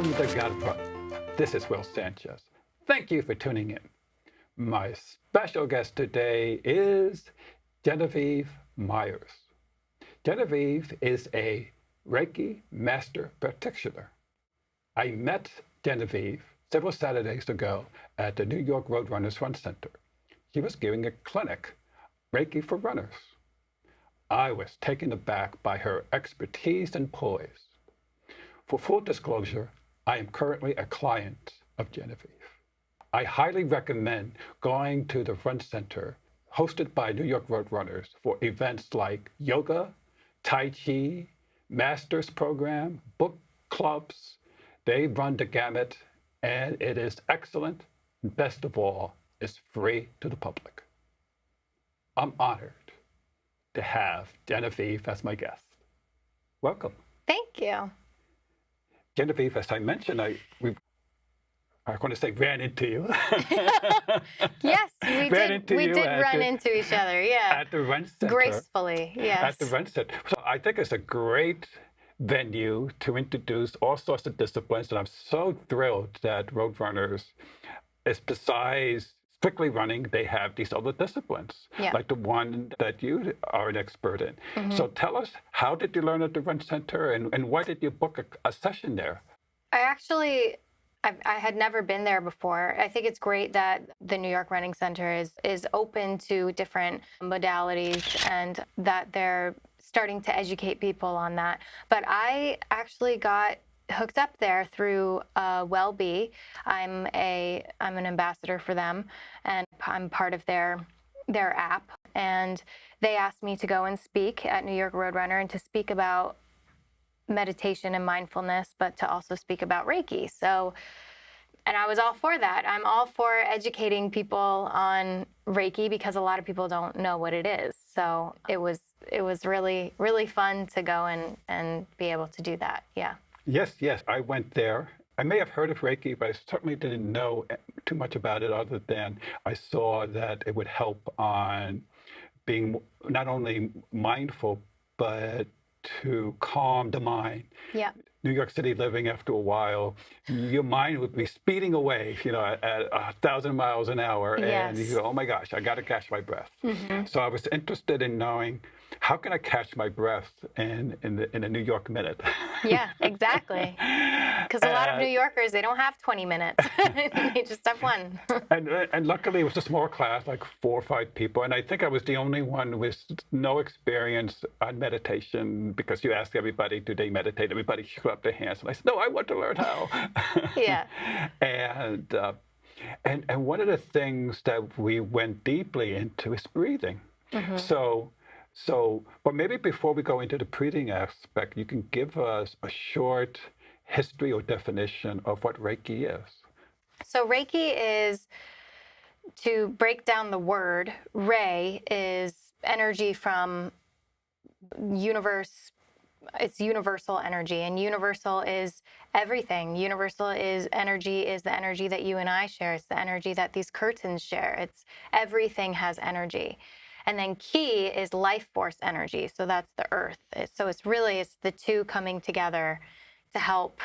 From the Godfather, this is Will Sanchez. Thank you for tuning in. My special guest today is Genevieve Myers. Genevieve is a Reiki Master Practitioner. I met Genevieve several Saturdays ago at the New York Roadrunners Run Center. She was giving a clinic, Reiki for Runners. I was taken aback by her expertise and poise. For full disclosure, I am currently a client of Genevieve. I highly recommend going to the Run Center hosted by New York Roadrunners for events like yoga, Tai Chi, Masters Program, book clubs. They run the gamut, and it is excellent. And best of all, it's free to the public. I'm honored to have Genevieve as my guest. Welcome. Thank you. Genevieve, as I mentioned, I'm going to say ran into you. Yes, we did run into each other, yeah. At the Run Center. Gracefully, yes. At the Run Center. So I think it's a great venue to introduce all sorts of disciplines, and I'm so thrilled that Roadrunners is, besides strictly running, they have these other disciplines, like the one that you are an expert in. Mm-hmm. So tell us, how did you learn at the Run Center, and why did you book a session there? I had never been there before. I think it's great that the New York Running Center is open to different modalities and that they're starting to educate people on that. But I actually got hooked up there through WellBe. I'm an ambassador for them, and I'm part of their app. And they asked me to go and speak at New York Roadrunner and to speak about meditation and mindfulness, but to also speak about Reiki. So, and I was all for that. I'm all for educating people on Reiki because a lot of people don't know what it is. So it was really, really fun to go and be able to do that. Yeah. Yes. I went there. I may have heard of Reiki, but I certainly didn't know too much about it other than I saw that it would help on being not only mindful, but to calm the mind. Yeah. New York City living, after a while, your mind would be speeding away, at 1,000 miles an hour. Yes. And you go, oh my gosh, I got to catch my breath. Mm-hmm. So I was interested in knowing, how can I catch my breath in a New York minute? Yeah, exactly. Because a lot of New Yorkers, they don't have 20 minutes. They just have one. and luckily, it was a small class, like 4 or 5 people. And I think I was the only one with no experience on meditation, because you ask everybody, do they meditate? Everybody shook up their hands. And I said, no, I want to learn how. Yeah. And one of the things that we went deeply into is breathing. Mm-hmm. But maybe before we go into the breathing aspect, you can give us a short history or definition of what Reiki is. So Reiki is, to break down the word, Rei is energy from universe. It's universal energy, and universal is everything. Universal is the energy that you and I share. It's the energy that these curtains share. It's everything has energy. And then Ki is life force energy. So that's the earth. So it's the two coming together to help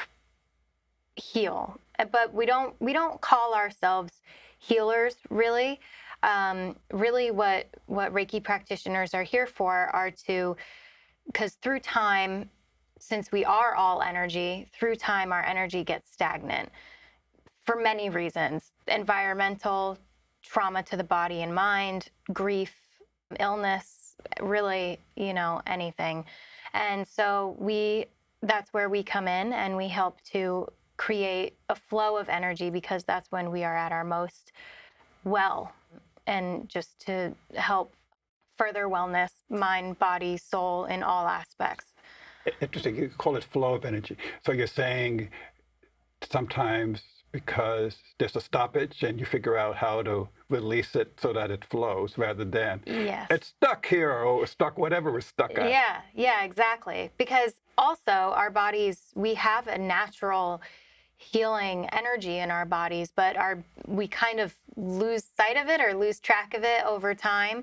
heal. But we don't call ourselves healers, really. Really what Reiki practitioners are here for are because through time, since we are all energy, through time our energy gets stagnant for many reasons. Environmental, trauma to the body and mind, grief, illness, really, anything. And so that's where we come in, and we help to create a flow of energy, because that's when we are at our most well, and just to help further wellness, mind, body, soul, in all aspects. Interesting. You call it flow of energy. So you're saying sometimes because there's a stoppage and you figure out how to release it so that it flows, rather than it's stuck here or stuck whatever we're stuck at. Yeah, exactly. Because also our bodies, we have a natural healing energy in our bodies, but we kind of lose sight of it or lose track of it over time.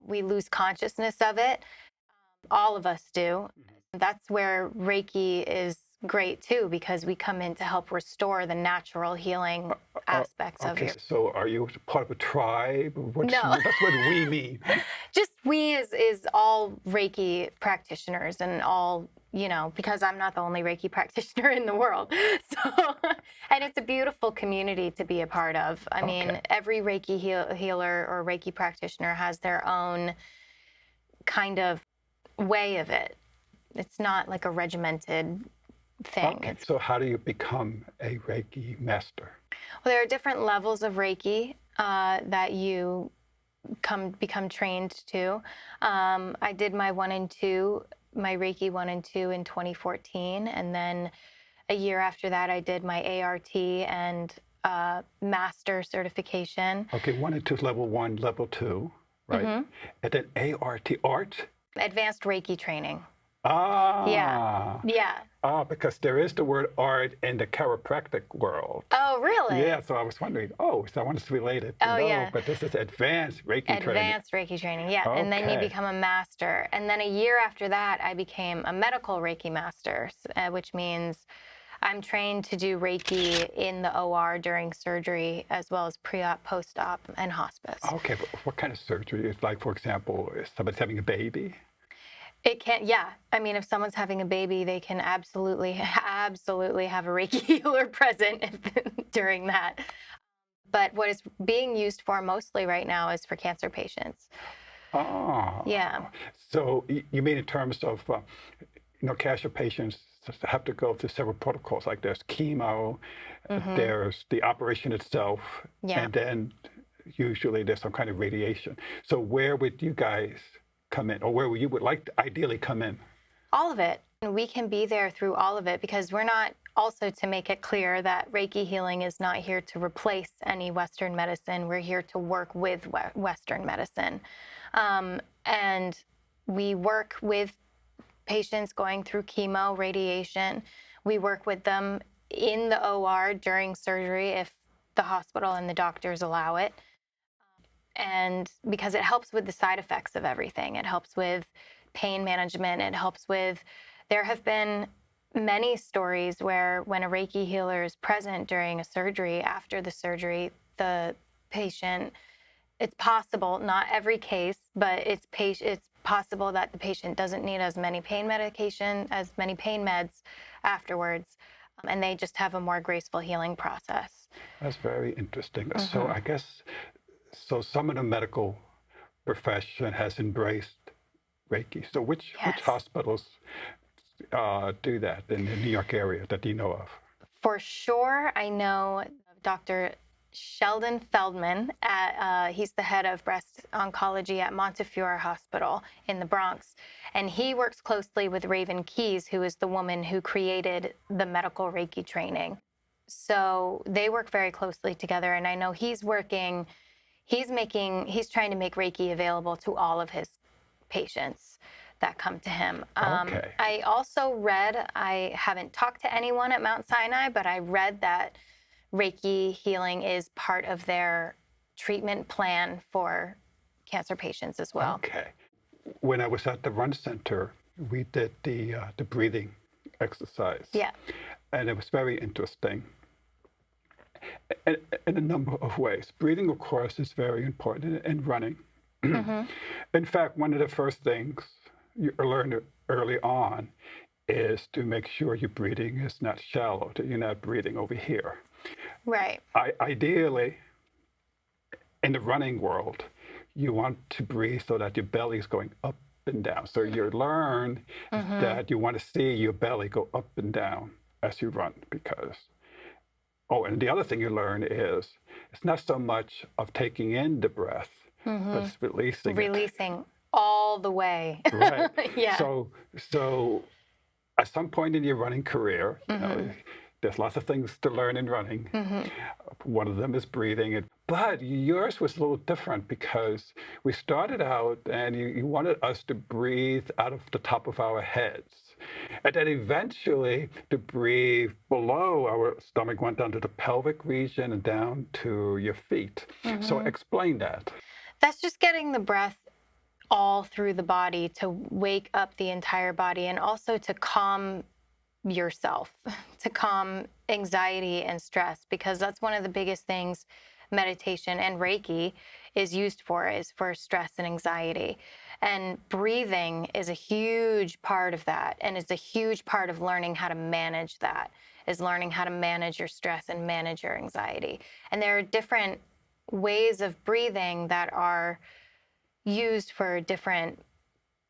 We lose consciousness of it. All of us do. That's where Reiki is great too, because we come in to help restore the natural healing aspects of Okay, your. so are you part of a tribe? No. That's what we mean. Just we is all Reiki practitioners and all, because I'm not the only Reiki practitioner in the world. So, and it's a beautiful community to be a part of. I mean, Okay. every Reiki healer or Reiki practitioner has their own kind of way of it. It's not like a regimented thing. Okay, so how do you become a Reiki master? Well, there are different levels of Reiki that you become trained to. I did my my Reiki 1 and 2 in 2014, and then a year after that, I did my ART and master certification. Okay, 1 and 2 is level 1, level 2, right? Mm-hmm. And then art? Advanced Reiki training. Ah. Yeah. Because there is the word art in the chiropractic world. Oh, really? Yeah, so I was wondering, someone is related. Oh, yeah. But this is advanced Reiki training. Advanced Reiki training, yeah. Okay. And then you become a master. And then a year after that, I became a medical Reiki master, which means I'm trained to do Reiki in the OR during surgery, as well as pre-op, post-op, and hospice. Okay, but what kind of surgery? It's like, for example, if somebody's having a baby? It can, yeah. I mean, if someone's having a baby, they can absolutely have a Reiki healer present during that. But what it's being used for mostly right now is for cancer patients. Oh. Yeah. So you mean in terms of, cancer patients have to go through several protocols, like there's chemo, there's the operation itself, and then usually there's some kind of radiation. So where would you guys come in, or where you would like to ideally come in? All of it. And we can be there through all of it, because we're not, also to make it clear that Reiki healing is not here to replace any Western medicine. We're here to work with Western medicine. And we work with patients going through chemo, radiation. We work with them in the OR during surgery if the hospital and the doctors allow it. And because it helps with the side effects of everything. It helps with pain management. It helps with, there have been many stories where when a Reiki healer is present during a surgery, after the surgery, the patient, it's possible, not every case, but it's possible that the patient doesn't need as many pain meds afterwards, and they just have a more graceful healing process. That's very interesting. So I guess, some of the medical profession has embraced Reiki. So which hospitals do that in the New York area that you know of? For sure, I know Dr. Sheldon Feldman. He's the head of breast oncology at Montefiore Hospital in the Bronx. And he works closely with Raven Keyes, who is the woman who created the medical Reiki training. So they work very closely together. And I know he's trying to make Reiki available to all of his patients that come to him. I also read, I haven't talked to anyone at Mount Sinai, but I read that Reiki healing is part of their treatment plan for cancer patients as well. Okay. When I was at the Run Center, we did the breathing exercise. Yeah. And it was very interesting in a number of ways. Breathing, of course, is very important in running. In fact, one of the first things you learn early on is to make sure your breathing is not shallow, that you're not breathing over here. Right. Ideally, in the running world, you want to breathe so that your belly is going up and down. So you learn that you want to see your belly go up and down as you run, because, and the other thing you learn is it's not so much of taking in the breath, but it's releasing all the way. Right. Yeah. So at some point in your running career, there's lots of things to learn in running. One of them is breathing. But yours was a little different, because we started out and you wanted us to breathe out of the top of our heads. And then eventually to breathe below our stomach, went down to the pelvic region and down to your feet. So explain that. That's just getting the breath all through the body to wake up the entire body, and also to calm yourself, to calm anxiety and stress, because that's one of the biggest things meditation and Reiki is used for, is for stress and anxiety. And breathing is a huge part of that, and it's a huge part of learning how to manage that, is learning how to manage your stress and manage your anxiety. And there are different ways of breathing that are used for different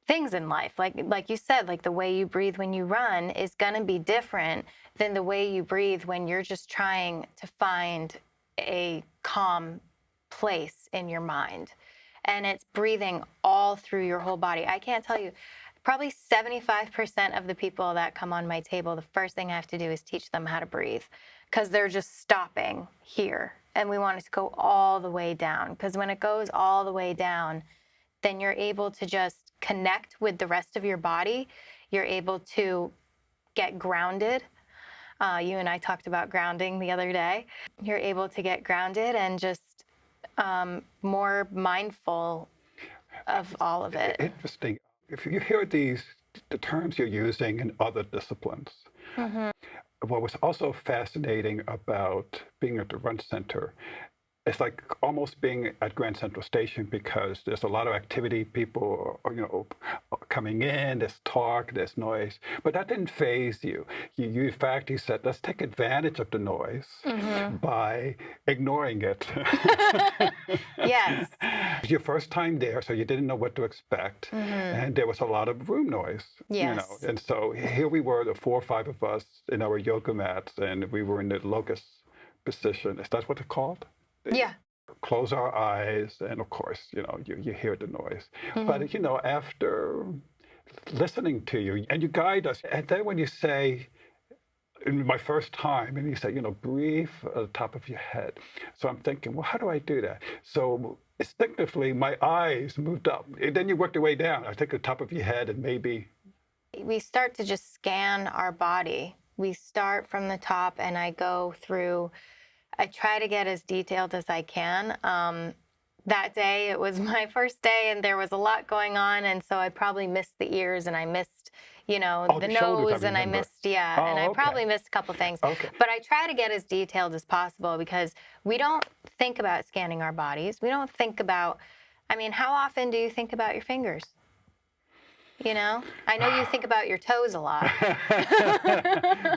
things in life. Like you said, like the way you breathe when you run is going to be different than the way you breathe when you're just trying to find a calm place in your mind. And it's breathing all through your whole body. I can't tell you, probably 75% of the people that come on my table, the first thing I have to do is teach them how to breathe, because they're just stopping here. And we want it to go all the way down, because when it goes all the way down, then you're able to just connect with the rest of your body. You're able to get grounded. You and I talked about grounding the other day. You're able to get grounded and just more mindful of all of it. Interesting. If you hear the terms you're using in other disciplines, what was also fascinating about being at the Run Center, it's like almost being at Grand Central Station, because there's a lot of activity, people are, coming in, there's talk, there's noise, but that didn't faze you. In fact, you said, let's take advantage of the noise by ignoring it. Yes. Your first time there, so you didn't know what to expect, and there was a lot of room noise. Yes. And so here we were, the 4 or 5 of us in our yoga mats, and we were in the locust position. Is that what it's called? Yeah. Close our eyes, and of course, you hear the noise. But after listening to you, and you guide us, and then when you say, in my first time, and you say, breathe at the top of your head. So I'm thinking, well, how do I do that? So instinctively, my eyes moved up. And then you worked your way down. I think the top of your head, and maybe. We start to just scan our body. We start from the top, and I go through. I try to get as detailed as I can. That day, it was my first day, and there was a lot going on, and so I probably missed the ears, and I missed, the nose, and I missed, and I probably missed a couple things. Okay. But I try to get as detailed as possible, because we don't think about scanning our bodies. We don't think about, how often do you think about your fingers? I know you think about your toes a lot.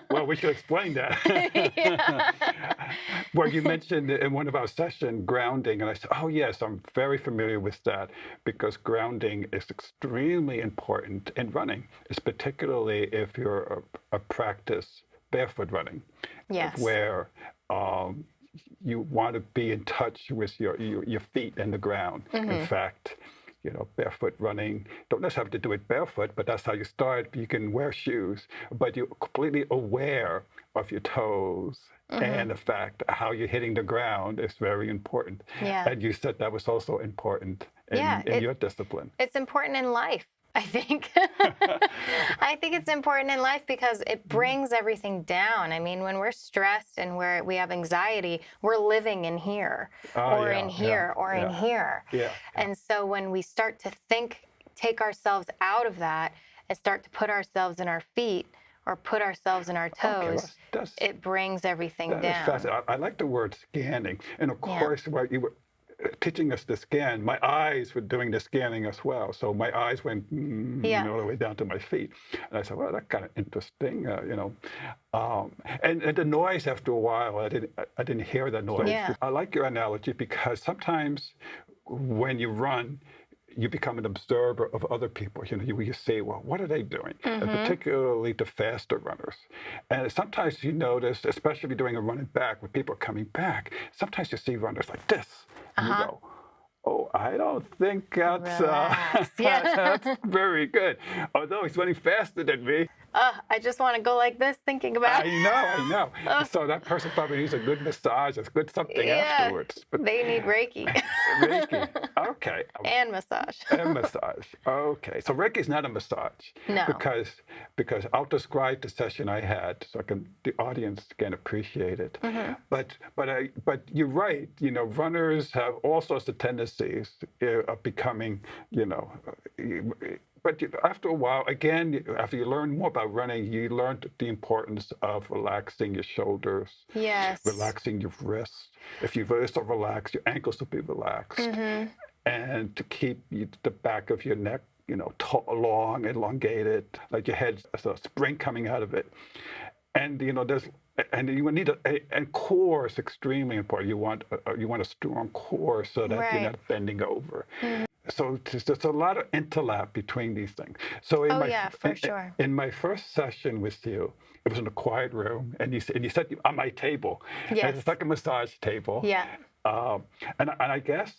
Well, we should explain that. Yeah. Well, you mentioned in one of our sessions grounding, and I said, oh, yes, I'm very familiar with that, because grounding is extremely important in running, it's particularly if you're a practice barefoot running, Yes. where you want to be in touch with your feet and the ground. In fact, barefoot running, don't necessarily have to do it barefoot, but that's how you start. You can wear shoes, but you're completely aware of your toes and the fact how you're hitting the ground is very important. Yeah. And you said that was also important in your discipline. It's important in life, I think. I think it's important in life because it brings everything down. When we're stressed and we have anxiety, we're living in here, or in here, or in here. Yeah. And so when we start to take ourselves out of that and start to put ourselves in our feet or put ourselves in our toes, it brings everything down. Fascinating. I like the word scanning. And of course, while you were teaching us to scan, my eyes were doing the scanning as well. So my eyes went all the way down to my feet. And I said, well, that's kind of interesting, And the noise, after a while, I didn't hear the noise. Yeah. I like your analogy, because sometimes when you run, you become an observer of other people. You say, well, what are they doing? And particularly the faster runners. And sometimes you notice, especially during a running back, when people are coming back, sometimes you see runners like this. And you go, oh, I don't think that's that's very good. Although he's running faster than me. I just want to go like this thinking about it. I know. So that person probably needs a good massage, a good something afterwards. But they need Reiki. Reiki. Okay. And massage. And massage. Okay. So Reiki is not a massage. No. Because I'll describe the session I had so the audience can appreciate it. But you're right. Runners have all sorts of tendencies of becoming, but after a while, again, after you learn more about running, you learned the importance of relaxing your shoulders, Yes. relaxing your wrists. If your wrists are relaxed, your ankles will be relaxed. And to keep the back of your neck, long, elongated, like your head's a spring coming out of it. And you need and core is extremely important. You want a strong core so that you're not bending over. So there's a lot of interlap between these things. So sure. In my first session with you, it was in a quiet room, and you said on my table. Yes. And it's like a massage table. Yeah. And I guess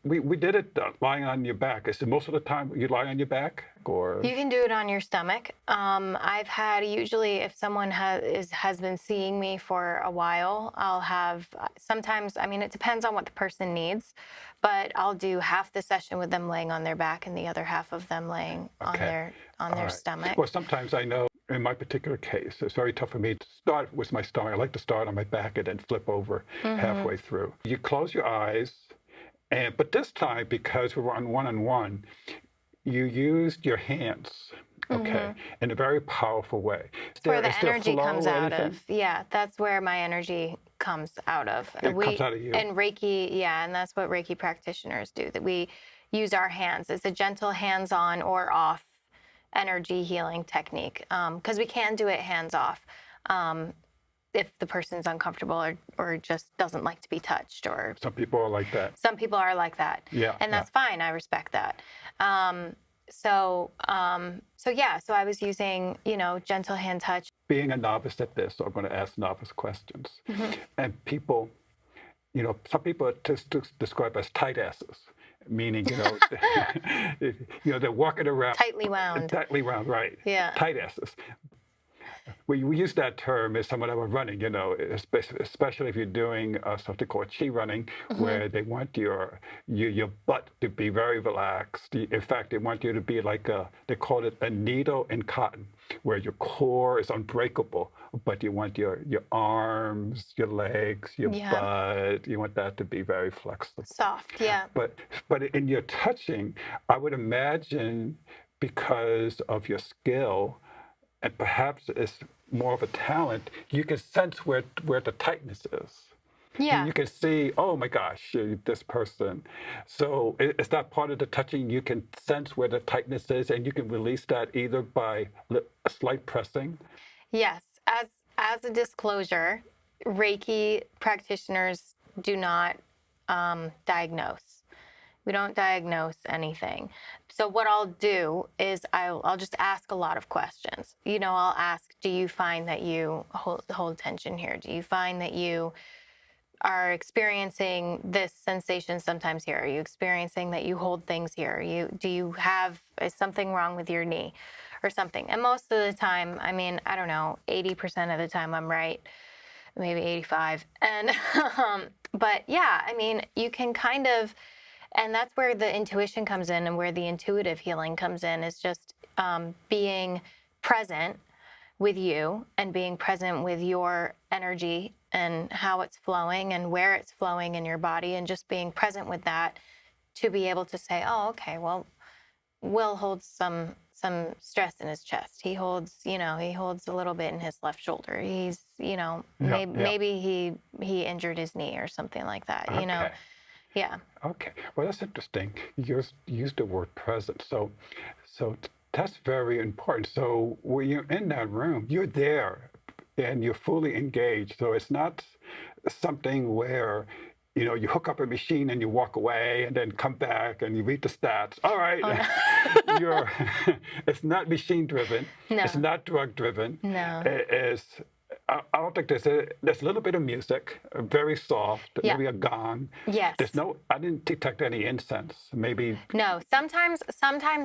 we did it lying on your back. Is it most of the time you lie on your back, or you can do it on your stomach? I've had, usually if someone has been seeing me for a while, I'll have sometimes. I mean, it depends on what the person needs, but I'll do half the session with them laying on their back and the other half of them laying on their stomach. Well, sometimes I know. In my particular case, it's very tough for me to start with my stomach. I like to start on my back and then flip over halfway through. You close your eyes, but this time, because we were on one-on-one, you used your hands, in a very powerful way. That's where the energy comes out of. Yeah, that's where my energy comes out of. It comes out of you. And Reiki, and that's what Reiki practitioners do, that we use our hands. It's a gentle hands-on or off energy healing technique, because we can do it hands off if the person's uncomfortable or just doesn't like to be touched. Or some people are like that. Some people are like that. Yeah, and that's fine. I respect that. So I was using, gentle hand touch. Being a novice at this, so I'm going to ask novice questions. And people, some people just describe as tight asses. Meaning, they're walking around tightly wound. Tightly wound, right? Yeah. Tight asses. We use that term as someone that was running, especially if you're doing something called chi running, where they want your butt to be very relaxed. In fact, they want you to be like they call it a needle in cotton, where your core is unbreakable, but you want your arms, your legs, your butt, you want that to be very flexible. Soft, yeah. But in your touching, I would imagine, because of your skill, and perhaps it's more of a talent, you can sense where the tightness is. Yeah. And you can see, oh my gosh, this person. So is that part of the touching? You can sense where the tightness is, and you can release that either by a slight pressing? Yes. As a disclosure, Reiki practitioners do not diagnose. We don't diagnose anything. So what I'll do is I'll just ask a lot of questions. I'll ask, do you find that you hold tension here? Do you find that you are experiencing this sensation sometimes here? Are you experiencing that you hold things here? Is something wrong with your knee or something? And most of the time, I don't know, 80% of the time I'm right, maybe 85. And, but yeah, you can kind of, and that's where the intuition comes in, and where the intuitive healing comes in, is just being present with you and being present with your energy and how it's flowing and where it's flowing in your body, and just being present with that to be able to say, oh, okay, well, Will holds some stress in his chest. He holds a little bit in his left shoulder. He's, maybe he injured his knee or something like that, Okay. Yeah. Okay. Well, that's interesting. You used the word present. So that's very important. So when you're in that room, you're there and you're fully engaged. So it's not something where, you hook up a machine and you walk away and then come back and you read the stats. All right. Oh, no. It's not machine driven. No. It's not drug driven. No. I don't think there's a little bit of music, very soft, maybe a gong. Yes. I didn't detect any incense. Maybe. No. Sometimes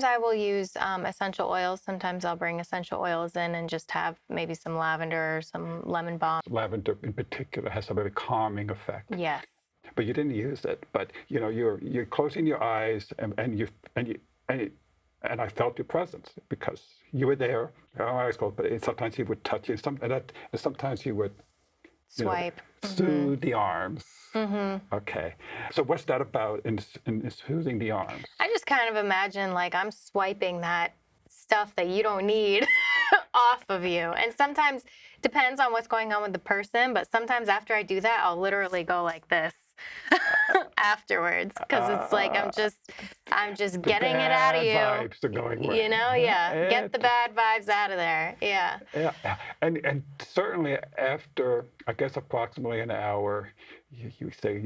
I will use essential oils. Sometimes I'll bring essential oils in and just have maybe some lavender or some lemon balm. Lavender in particular has a very calming effect. Yes. But you didn't use it. But you're closing your eyes and I felt your presence because you were there. Your eyes closed, but sometimes he would touch you, and sometimes he would Swipe. Soothe the arms. Okay. So what's that about in soothing the arms? I just kind of imagine like I'm swiping that stuff that you don't need off of you. And sometimes depends on what's going on with the person, but sometimes after I do that, I'll literally go like this afterwards because it's like I'm just getting it out of you. Bad vibes are going away. Yeah. Get the bad vibes out of there. Yeah. Yeah, and certainly after, I guess, approximately an hour, you say,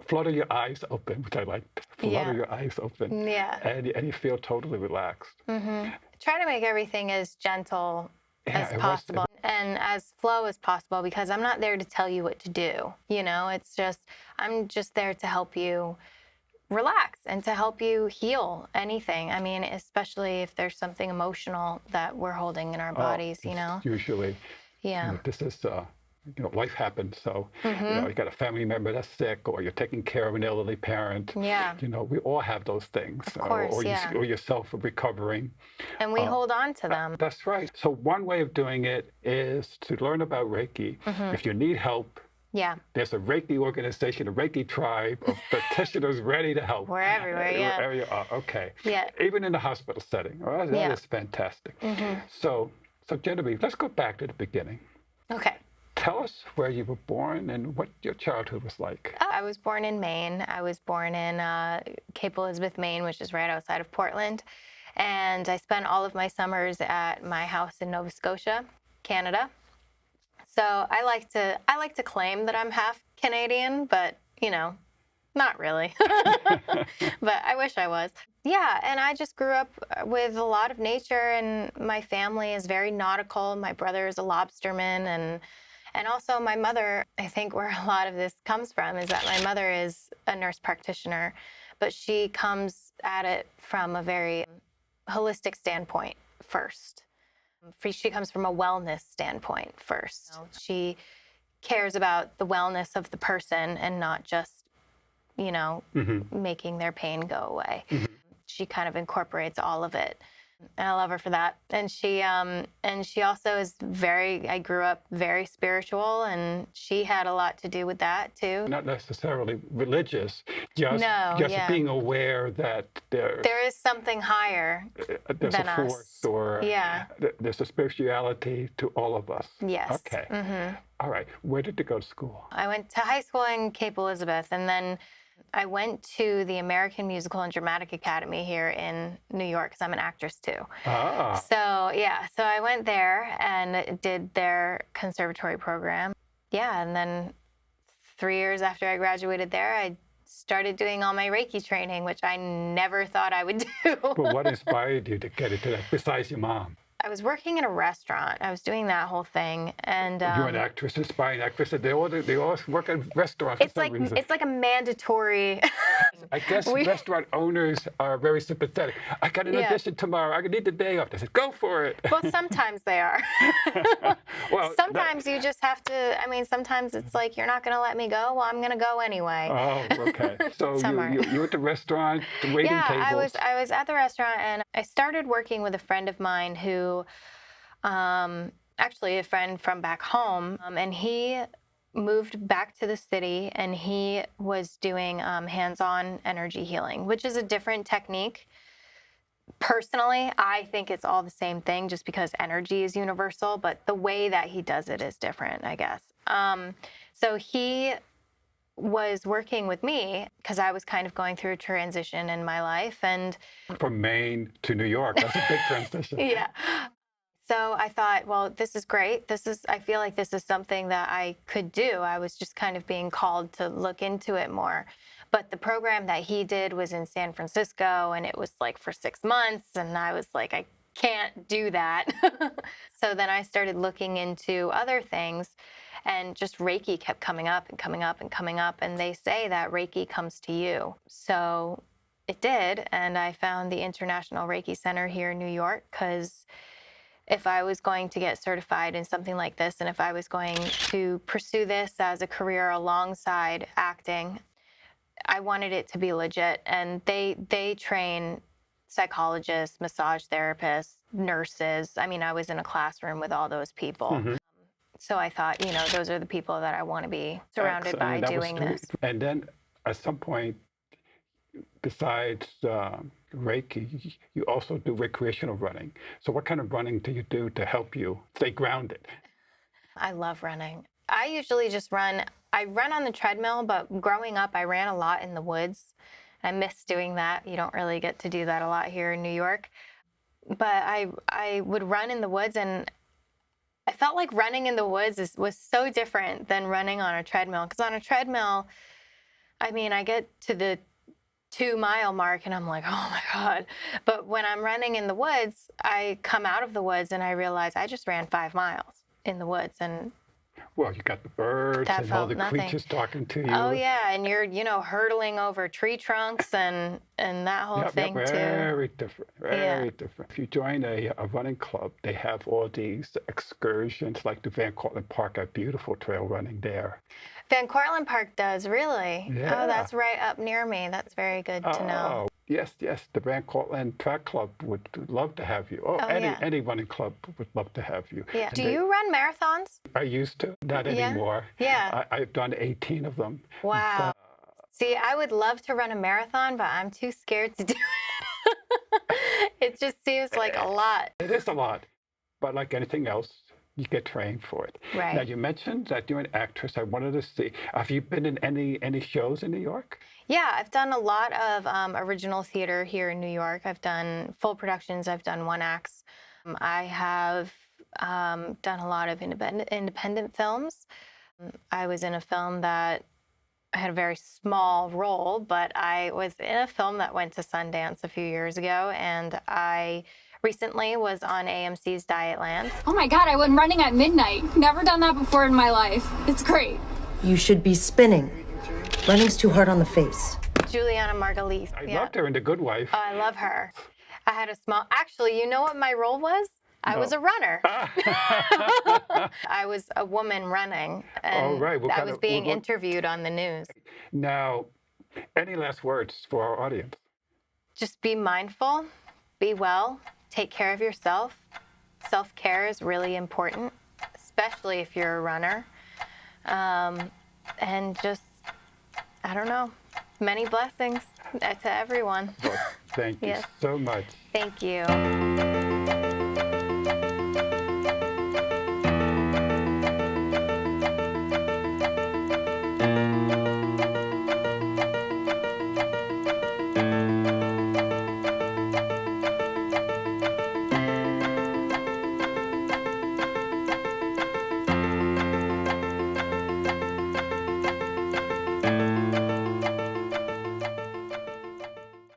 flutter your eyes open, which I like. Flutter your eyes open. Yeah. And you feel totally relaxed. Try to make everything as gentle as possible and as flow as possible because I'm not there to tell you what to do. It's just, I'm just there to help you relax and to help you heal anything. I mean, especially if there's something emotional that we're holding in our bodies, Usually. Yeah. This is, life happens. So, you got a family member that's sick or you're taking care of an elderly parent. Yeah. We all have those things. Of course, or yourself recovering. And we hold on to them. That's right. So one way of doing it is to learn about Reiki. If you need help, there's a Reiki organization, a Reiki tribe of practitioners ready to help. We're everywhere, yeah. Wherever you are, okay. Yeah. Even in the hospital setting. Well, that is fantastic. So Genevieve, let's go back to the beginning. Okay. Tell us where you were born and what your childhood was like. I was born in Maine. I was born in Cape Elizabeth, Maine, which is right outside of Portland. And I spent all of my summers at my house in Nova Scotia, Canada. So I like to claim that I'm half Canadian, but not really. But I wish I was. Yeah, and I just grew up with a lot of nature, and my family is very nautical. My brother is a lobsterman, and also my mother, I think where a lot of this comes from is that my mother is a nurse practitioner, but she comes at it from a very holistic standpoint first. She comes from a wellness standpoint first. She cares about the wellness of the person and not just, making their pain go away. She kind of incorporates all of it. And I love her for that. And she also is I grew up very spiritual, and she had a lot to do with that too. Not necessarily religious, just being aware that there is something higher there's than a force us. or there's a spirituality to all of us. Yes. Okay. All right. Where did you go to school? I went to high school in Cape Elizabeth, and then I went to the American Musical and Dramatic Academy here in New York because I'm an actress too. So I went there and did their conservatory program. Yeah, and then 3 years after I graduated there, I started doing all my Reiki training, which I never thought I would do. But what inspired you to get into that besides your mom? I was working in a restaurant. I was doing that whole thing, and you're an actress, aspiring actress. They all work at restaurants for some reason. It's like a mandatory. I guess restaurant owners are very sympathetic. I got an audition tomorrow. I need the day off. They said, go for it. Well, sometimes they are. Well, sometimes you just have to. I mean, sometimes it's like you're not going to let me go. Well, I'm going to go anyway. Oh, okay. So you at the restaurant, waiting tables. I was at the restaurant, and I started working with a friend of mine who. Actually a friend from back home, and he moved back to the city, and he was doing hands-on energy healing, which is a different technique. Personally, I think it's all the same thing just because energy is universal, but the way that he does it is different, I guess. So he was working with me because I was kind of going through a transition in my life, and from Maine to New York, that's a big transition. Yeah. So I thought, well, this is great. I feel like this is something that I could do. I was just kind of being called to look into it more. But the program that he did was in San Francisco, and it was like for 6 months. And I was like, I can't do that. So then I started looking into other things, and just Reiki kept coming up and coming up and coming up. And they say that Reiki comes to you. So it did. And I found the International Reiki Center here in New York because if I was going to get certified in something like this, and if I was going to pursue this as a career alongside acting, I wanted it to be legit. And they train psychologists, massage therapists, nurses. I mean, I was in a classroom with all those people. So I thought, those are the people that I want to be surrounded by Excellent. That was doing this. sweet. And then at some point, besides Reiki, you also do recreational running. So what kind of running do you do to help you stay grounded? I love running. I usually just run. I run on the treadmill, but growing up, I ran a lot in the woods. I miss doing that. You don't really get to do that a lot here in New York. But I would run in the woods, and I felt like running in the woods was so different than running on a treadmill. Because on a treadmill, I mean, I get to the 2-mile mark and I'm like, oh my God. But when I'm running in the woods, I come out of the woods and I realize I just ran 5 miles in the woods. And well, you got the birds that and all felt the nothing. creatures talking to you. Oh yeah, and you're hurtling over tree trunks and that whole thing too. Very different, very different. If you join a running club, they have all these excursions, like the Van Cortlandt Park, a beautiful trail running there. Van Cortlandt Park does, really? Yeah. Oh, that's right up near me. That's very good to know. Yes, the Van Cortlandt Track Club would love to have you. Any running club would love to have you. Yeah. Do you run marathons? I used to, not anymore. Yeah. I've done 18 of them. Wow. See, I would love to run a marathon, but I'm too scared to do it. It just seems like a lot. It is a lot, but like anything else, you get trained for it. Right. Now, you mentioned that you're an actress. I wanted to see, have you been in any shows in New York? Yeah, I've done a lot of original theater here in New York. I've done full productions. I've done one acts. I have done a lot of independent films. I was in a film that I had a very small role, but I was in a film that went to Sundance a few years ago, and I recently was on AMC's Dietland. Oh my God, I went running at midnight. Never done that before in my life. It's great. You should be spinning. Running's too hard on the face. Juliana Margulies. I loved her in The Good Wife. Oh, I love her. I had a small, actually, you know what my role was? I was a runner. I was a woman running, and I was being interviewed on the news. Now, any last words for our audience? Just be mindful, be well, take care of yourself. Self-care is really important, especially if you're a runner. And just, I don't know, many blessings to everyone. Well, thank you so much. Thank you.